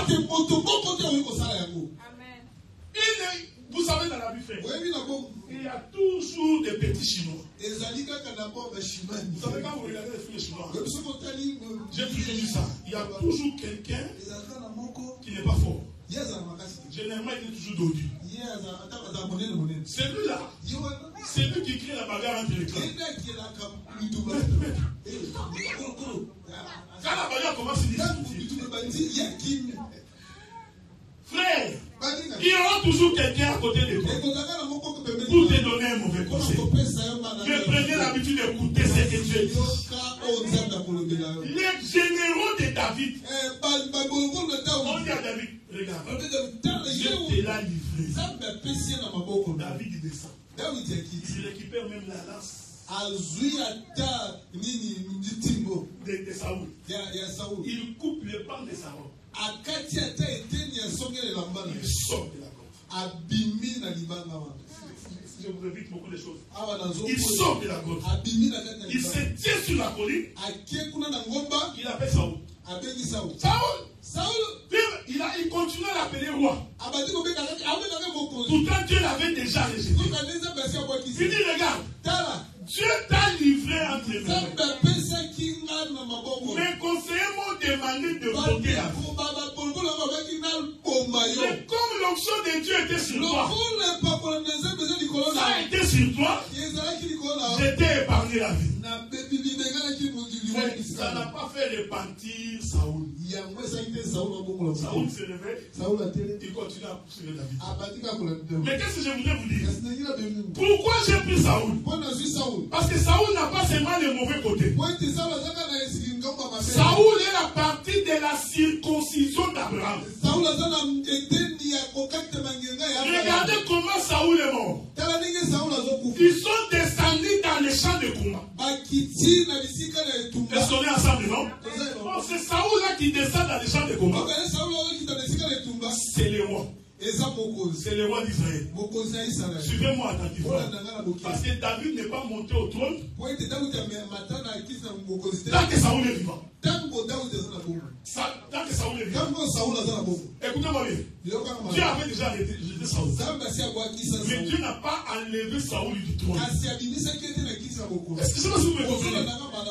Vous savez, dans la vie, frère, il y a toujours des petits Chinois. Vous savez, quand vous regardez les films chinois, j'ai toujours dit ça. Il y a toujours quelqu'un qui n'est pas fort. Généralement, il est toujours dodu. Celui-là, c'est lui qui crée la bagarre entre les clans. Quand la bagarre commence, il dit frère, il y aura toujours quelqu'un à côté de toi pour te donner un mauvais conseil. Mais prenez l'habitude d'écouter ce que Dieu dit. Les généraux de David, on dit à David, regarde, Dieu te l'a livré. David il descend. Il récupère même la lance de Saoul. Il coupe le pan de sa robe. Il sort de la grotte. Je vous répète beaucoup de choses. Il sort de la grotte. Il se tient sur la colline. Il appelle Saoul. Il continue à l'appeler roi. Pourtant Dieu l'avait déjà rejeté. Il dit regarde, Dieu t'a livré entre les mains. Mes conseillers m'ont demandé de voter la vie. Mais comme l'onction de Dieu était sur toi, ça a été sur toi, j'étais épargné la vie. Ça n'a pas fait repentir Saoul. Saoul se réveille, il continue à poursuivre David. Mais qu'est-ce que je voudrais vous dire? Pourquoi j'ai pris Saoul? Parce que Saoul n'a pas seulement le mauvais côté. Saoul est la partie de la circoncision d'Abraham. Regardez comment Saoul est mort. Ils sont descendus dans les champs de combat. Est-ce qu'on est ensemble, non? Oh, c'est Saoul là qui descend dans les champs de combat. C'est le roi. C'est le roi d'Israël. Suivez-moi attentivement. Parce que David n'est pas monté au trône tant que Saoul est vivant. Tant que Saoul est vivant. Écoutez-moi bien. Dieu avait déjà rejeté Saoul. Mais Dieu n'a pas enlevé Saoul du trône. Est-ce que vous me comprenez?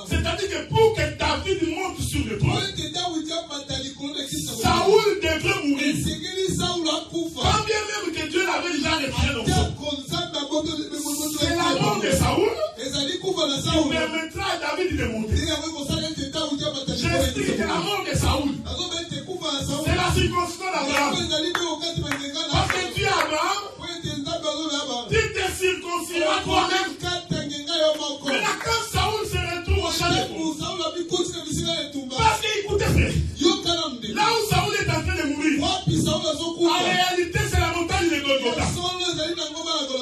C'est-à-dire que pour que David monte sur le trône, Saoul devrait mourir. Quand bien même que Dieu l'avait déjà retiré l'onction. C'est la mort de Saoul qui permettra à David de monter. J'explique que la mort de Saoul, c'est la circoncision d'Abraham. Parce que Dieu Abraham, tu te circonciras toi-même. Maintenant quand Saoul se retrouve au champ de combat, parce qu'il écoutait frère, là où Saoul est en train de mourir, en réalité c'est la montagne de Golgotha.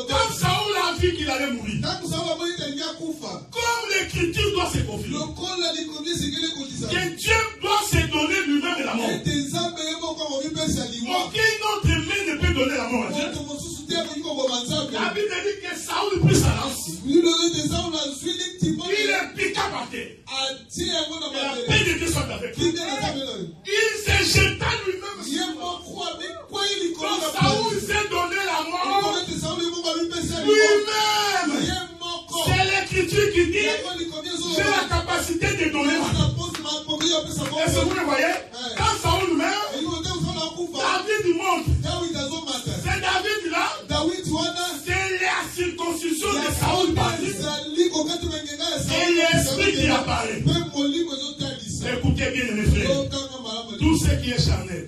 Quand Saoul a vu qu'il allait mourir, comme l'écriture doit se confirmer, que Dieu doit se donner lui-même la mort. Aucun autre main ne peut donner la mort à Dieu. La Bible dit que Saoul prit sa lance. Il est piqué par terre. Et la paix de Dieu soit avec lui. Il s'est jeté lui-même. Quand Saoul s'est donné la mort lui-même. C'est l'écriture qui dit j'ai la capacité de donner la mort. Est-ce que vous le voyez? Quand Saoul meurt, David monte. C'est David là. C'est la circoncision de Saoul partie. Et l'esprit qui apparaît. Écoutez bien mes frères. Tout ce qui est charnel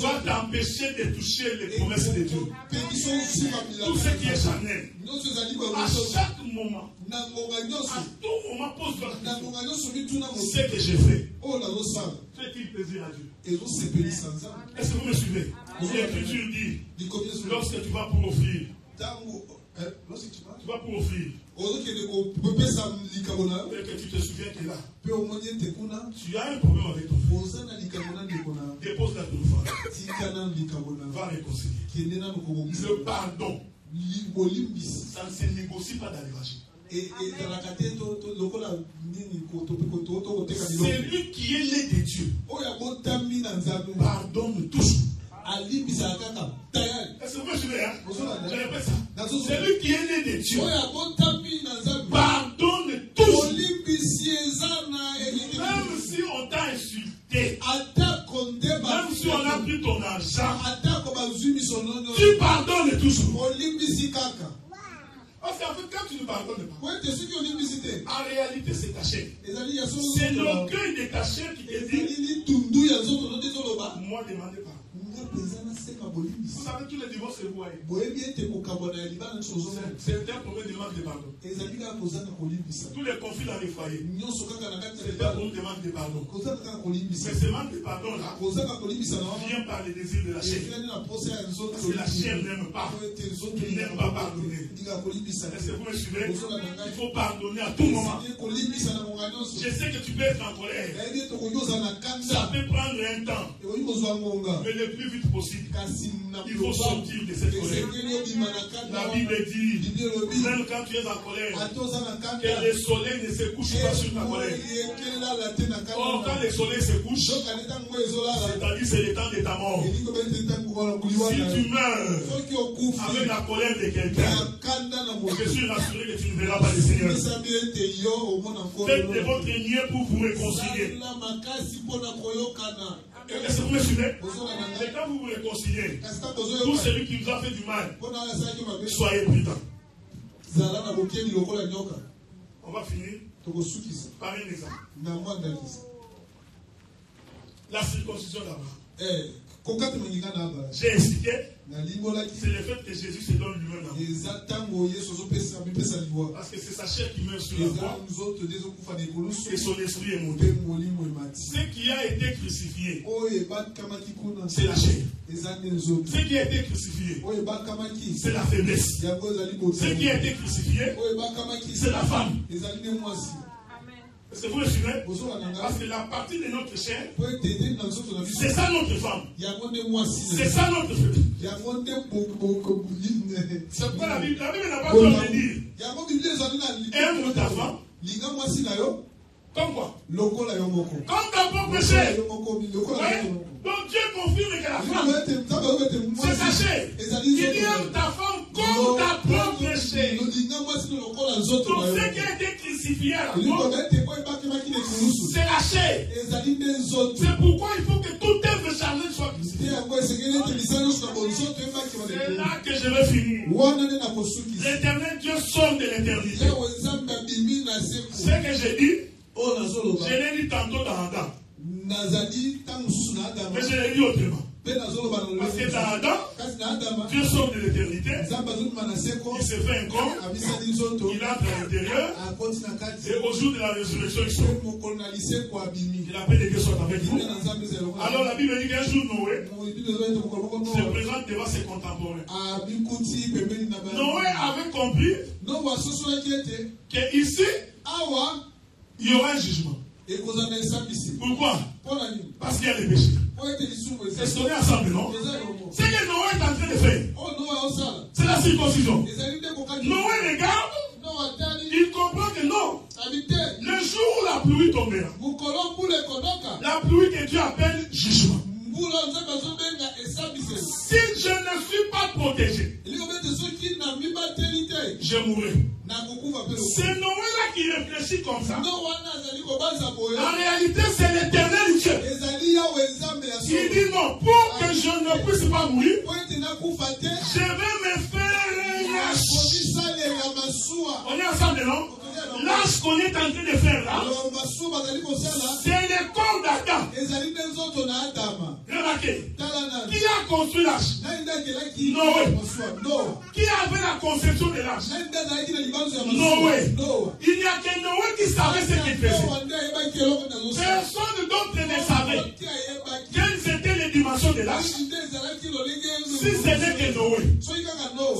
va t'empêcher de toucher les promesses de Dieu. Tout ce qui est charnel, à chaque moment, à tout moment, pose-toi la question. Ce que j'ai fait, fait-il plaisir à Dieu? Est-ce que vous me suivez? L'Écriture dit, lorsque tu vas pour offrir, tu vas pour offrir, et que tu te souviens qu'il est là, tu as un problème avec ton frère, dépose la téléphone, va réconcilier. Le pardon, ça ne se négocie pas dans l'évangile. C'est lui qui est né de Dieu. Pardonne toujours. Est-ce que vous suivez, hein? Je répète ça. C'est lui qui est né de Dieu. Pardonne toujours. Même si on t'a insulté, même si on a pris ton argent, tu pardonnes toujours. Parce qu'en fait, quand tu ne pardonnes pas, en réalité, c'est ta chair. C'est l'orgueil de ta chair qui te dit, moi, demandez pas. Vous savez, tous les divorces, c'est vous. C'est un problème de demande de pardon. Tous les conflits dans les foyers, c'est un problème de demande de pardon. Mais ce manque de pardon là vient par les désirs de la chair. Parce que la chair n'aime pas. Il n'aime pas pardonner. Est-ce que vous me suivez? Il faut pardonner à tout moment. Je sais que tu peux être en colère. Ça peut prendre un temps. Mais le plus vite possible, il faut sortir de cette colère. La Bible dit, même quand tu es en colère, que le soleil ne se couche pas sur ta colère. Or, quand le soleil se couche, c'est-à-dire c'est le temps de ta mort. Si tu meurs avec la colère de quelqu'un, je suis rassuré que tu ne verras pas le Seigneur. Faites de votre mieux pour vous réconcilier. Est-ce que vous me suivez? C'est quand vous vous réconciliez, pour celui qui vous a fait du mal, soyez prudents. On va finir par un exemple. La circoncision d'Abraham. J'ai expliqué, c'est le fait que Jésus se donne lui-même l'amour. Parce que c'est sa chair qui meurt sur la croix et son esprit est monté. Ce qui a été crucifié, c'est la chair. Ce qui a été crucifié, c'est la faiblesse. Ce qui a été crucifié, c'est la femme. Est-ce que vous me suivez? Parce que la partie de notre chair, c'est ça notre femme. C'est ça notre femme. C'est pourquoi la Bible n'a pas besoin de dire aime ta femme. Comme quoi? Comme ta propre chair. Donc Dieu confirme que la femme, c'est sa chair. Il dit aime ta femme comme ta propre chair. Donc ce qui a été crucifié à la croix, c'est la chair. C'est pourquoi il faut que toute œuvre charnelle soit crucifiée. C'est là que je vais finir. L'éternel Dieu sort de l'éternité. Ce que j'ai dit, je l'ai dit tantôt dans Adam. Mais je l'ai dit autrement. Parce que dans Adam, Dieu sort de l'éternité, il se fait un corps, il entre à l'intérieur, et au jour de la résurrection, il sort. Il appelle les Dieu soit avec vous. Alors la Bible dit qu'un jour Noé se présente devant ses contemporains. Noé avait compris qu'ici, il y aura un jugement. Pourquoi? Parce qu'il y a les péchés. C'est ce qu'on est ensemble, non? C'est que Noé est en train de faire. C'est la circoncision. Noé regarde, il comprend que non. Le jour où la pluie tombera, la pluie que Dieu appelle jugement. Si je ne suis pas protégé, je mourrai. C'est Noé-là qui réfléchit comme ça. En réalité, c'est l'éternel Dieu. Il dit non, pour que je ne puisse pas mourir, je vais me faire un lâche. On est ensemble, non? Là, ce qu'on est en train de faire là, c'est le corps d'Adam. Qui a construit l'arche? Noé. Qui avait la conception de l'arche? Noé. Il n'y a que Noé qui savait ce qu'il faisait. Personne d'autre ne savait quelles étaient les dimensions de l'arche. Si ce n'est que Noé.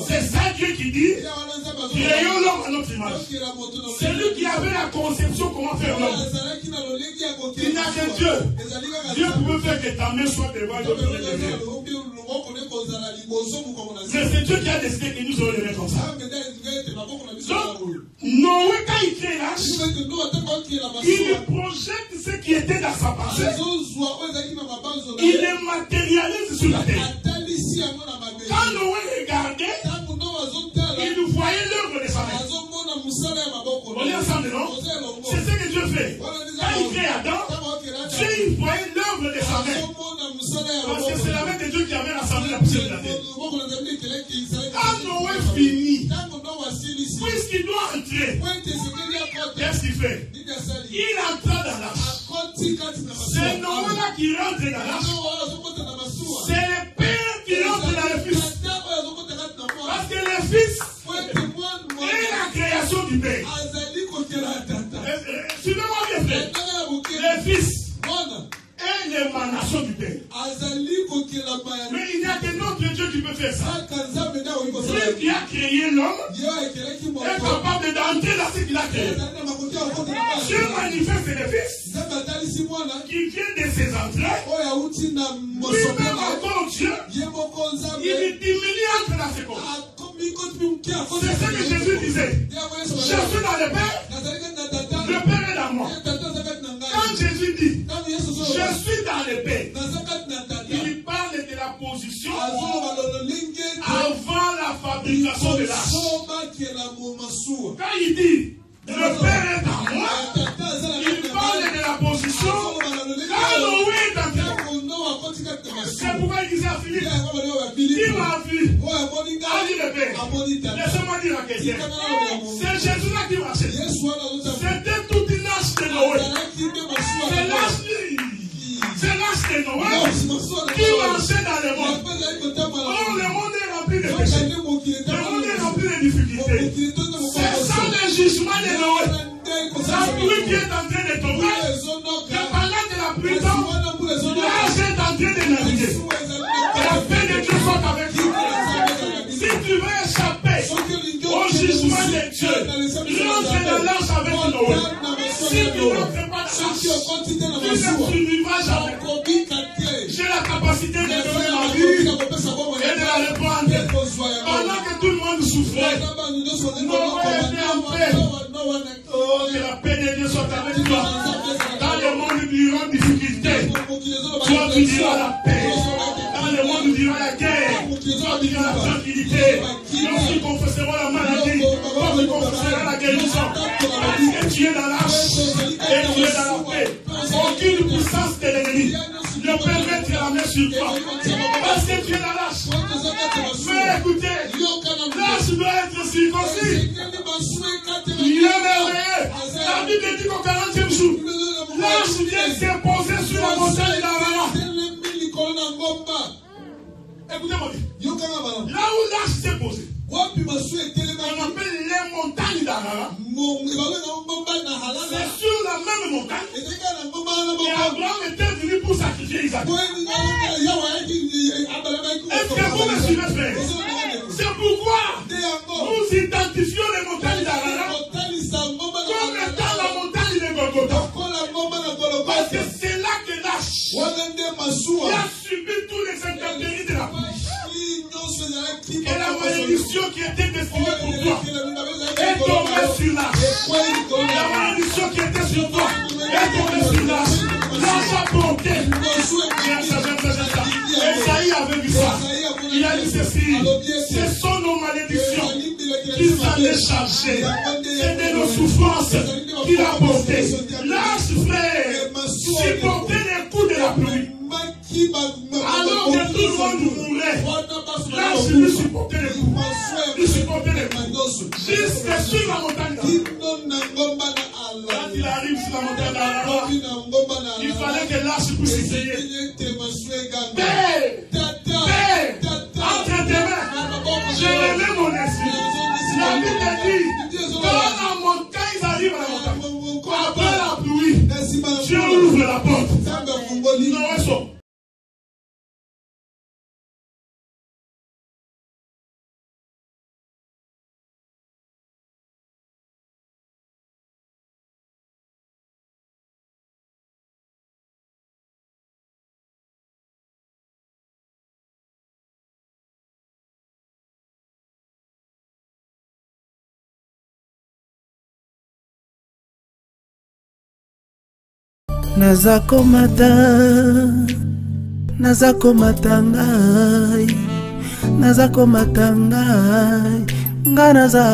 C'est ça Dieu qui dit, créons l'homme à notre image. C'est lui qui avait la conception comment faire l'homme. Il n'y a que Dieu. Dieu pouvait faire que ta main soit devant l'autre. Mais c'est Dieu qui a décidé que nous allons le mettre comme ça. Donc, Noé, quand il crée l'arche, il projette ce qui était dans sa pensée. Il le matérialise sur la terre. Quand Noé regardait, il voyait l'œuvre de sa main. On est ensemble, non? C'est ce que Dieu fait. Quand il crée Adam, Dieu il voyait l'œuvre de sa main. Parce que c'est la main de Dieu qui avait rassemblé la poussière de la terre. Quand Noé finit, puisqu'il doit entrer, qu'est-ce qu'il fait? Il entra dans l'arche. C'est Noé là qui rentre dans l'arche. C'est le père qui rentre dans le fils. Parce que le fils est la création du père. Suivez-moi bien, frère. Le fils est l'émanation du père. Mais il n'y a que notre Dieu qui peut faire ça. Celui qui a créé l'homme est capable d'entrer dans ce qu'il a créé. Dieu manifeste le fils qui vient de ses entrailles. Lui-même encore Dieu, il diminue entre dans ses corps. C'est ce que Jésus disait. Je suis dans le Père, le Père est dans moi. Quand Jésus dit, je suis dans le Père, il parle de la position avant la fabrication de l'arche. Quand il dit, le Père est en moi, il parle de la position quand Noé est en train. C'est pourquoi il disait à Philippe, il m'a vu. A dit le Père. Laissez-moi dire la question. C'est Jésus-là qui marchait. C'était toute une arche de Noé. C'est l'arche de Noé qui marchait dans le monde. Oh, le monde est rempli de péchés. Le monde est rempli de difficultés. C'est ça le jugement de Noé. La pluie qui est en train de tomber. Que pendant de la pluie tombe, l'arche est en train de naviguer. Que la paix de Dieu soit avec vous. Si tu veux échapper au jugement de Dieu, rentre dans l'arche avec Noé. Si tu n'entres pas dans l'arche, tu ne survivras jamais. J'ai la capacité de donner ma vie et de la reprendre. Pendant que tout le monde souffrait, Noé était en paix. Oh, que la paix de Dieu soit avec toi. Dans le monde durant difficulté, toi tu diras la paix. Dans le monde durant la guerre, toi tu diras la tranquillité. Lorsque confesserons la maladie, toi tu confesseras la guérison. Parce que tu es dans l'arche et tu es dans la paix. Aucune puissance de l'ennemi ne peut mettre la main sur toi. Parce que tu es dans l'arche. Mais écoutez, l'arche doit être circoncis. Il est merveilleux. La Bible dit qu'au 40e jour, l'arche vient s'imposer sur la montagne d'Arara. Écoutez-moi bien. Là où l'arche s'est posée, on appelle les montagnes d'Arara. C'est sur la même montagne. Et Abraham était venu pour sacrifier Isaac. Est-ce que vous me suivez, frère? C'est pourquoi nous identifions les montagnes d'Arara comme étant la montagne de Golgotha. Parce que c'est là que l'arche a subi tous les intempéries de la pluie. Et la malédiction qui était destinée pour toi est tombée sur l'arche. La malédiction qui était sur toi est tombée sur l'arche. L'arche a porté. Esaïe avait vu ça. Il a dit ceci. Ce sont nos malédictions qui allaient charger. C'était nos souffrances qu'il a portées. L'arche, frère, supportait les coups de la pluie. Alors que tout le monde mourait, l'arche lui supportait les coups. Lui supportait les coups. Jusque sur la montagne. Quand il arrive sur la montagne d'Ararat, il fallait que l'arche puisse essayer. Père, entre tes mains, je relève mon esprit. La Bible dit, quand la montagne arrive à la montagne, après la pluie, Dieu ouvre la porte. Non, Nazako matangai, nga naza